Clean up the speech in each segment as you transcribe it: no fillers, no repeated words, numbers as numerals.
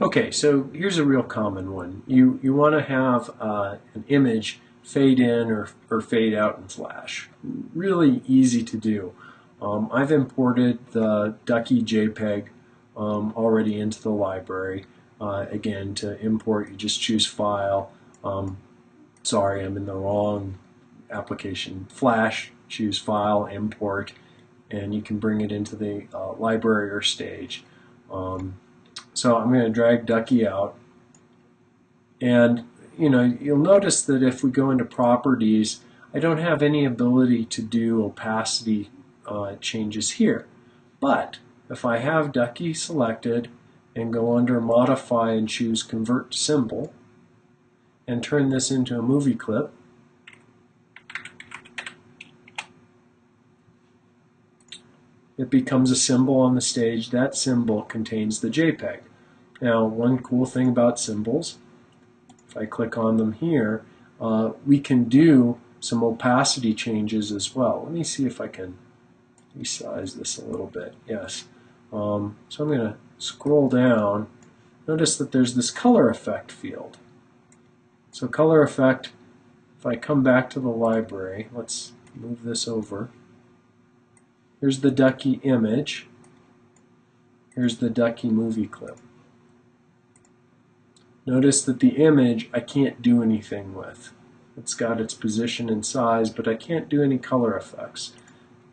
Okay, so here's a real common one. You want to have an image fade in or fade out in Flash. Really easy to do. I've imported the Ducky JPEG already into the library. Again, to import, you just choose File. Sorry, I'm in the wrong application. Flash, choose File, Import, and you can bring it into the library or stage. So I'm going to drag Ducky out. And you'll notice that if we go into properties, I don't have any ability to do opacity changes here. But if I have Ducky selected and go under modify and choose convert to symbol and turn this into a movie clip, it becomes a symbol on the stage. That symbol contains the JPEG. Now, one cool thing about symbols, if I click on them here, we can do some opacity changes as well. Let me see if I can resize this a little bit. Yes. So I'm going to scroll down. Notice that there's this color effect field. So color effect, if I come back to the library, let's move this over. Here's the Ducky image. Here's the Ducky movie clip. Notice that the image I can't do anything with. It's got its position and size, but I can't do any color effects.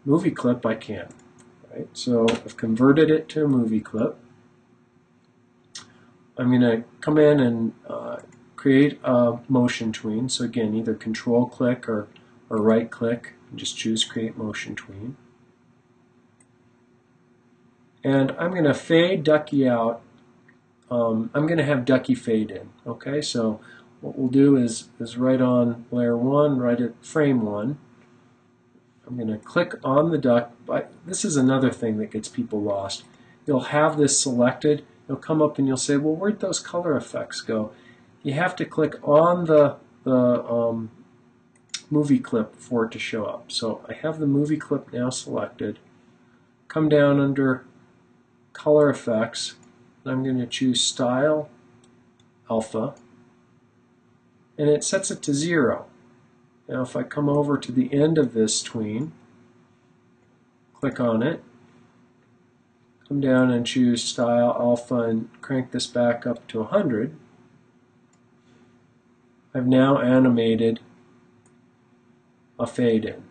Movie clip I can. Right? So I've converted it to a movie clip. I'm going to come in and create a motion tween. So again, either control click or right click and just choose create motion tween. And I'm going to fade Ducky out. I'm going to have Ducky fade in. Okay, so what we'll do is right on layer 1, right at frame 1. I'm going to click on the duck. This is another thing that gets people lost. You'll have this selected. You'll come up and you'll say, well, where'd those color effects go? You have to click on the movie clip for it to show up. So I have the movie clip now selected. Come down under color effects. I'm going to choose Style, Alpha, and it sets it to 0. Now if I come over to the end of this tween, click on it, come down and choose Style, Alpha, and crank this back up to 100, I've now animated a fade in.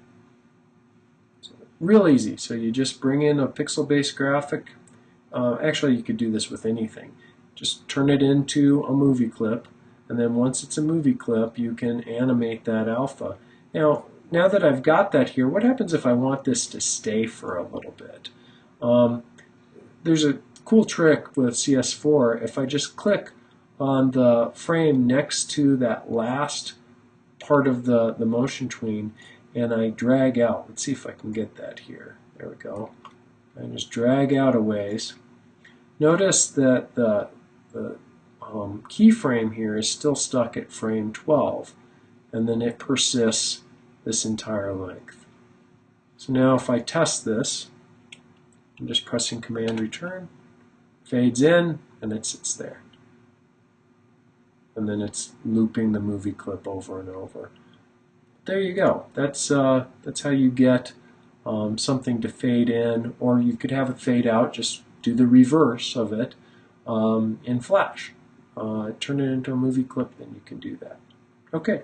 So real easy. So you just bring in a pixel-based graphic. Actually, you could do this with anything. Just turn it into a movie clip, and then once it's a movie clip, you can animate that alpha. Now that I've got that here, what happens if I want this to stay for a little bit? There's a cool trick with CS4. If I just click on the frame next to that last part of the motion tween, and I drag out. Let's see if I can get that here. There we go. I just drag out a ways. Notice that the keyframe here is still stuck at frame 12, and then it persists this entire length. So now if I test this, I'm just pressing Command Return, fades in, and it sits there. And then it's looping the movie clip over and over. There you go. That's how you get something to fade in, or you could have it fade out. Just do the reverse of it in Flash. Turn it into a movie clip, then you can do that. Okay.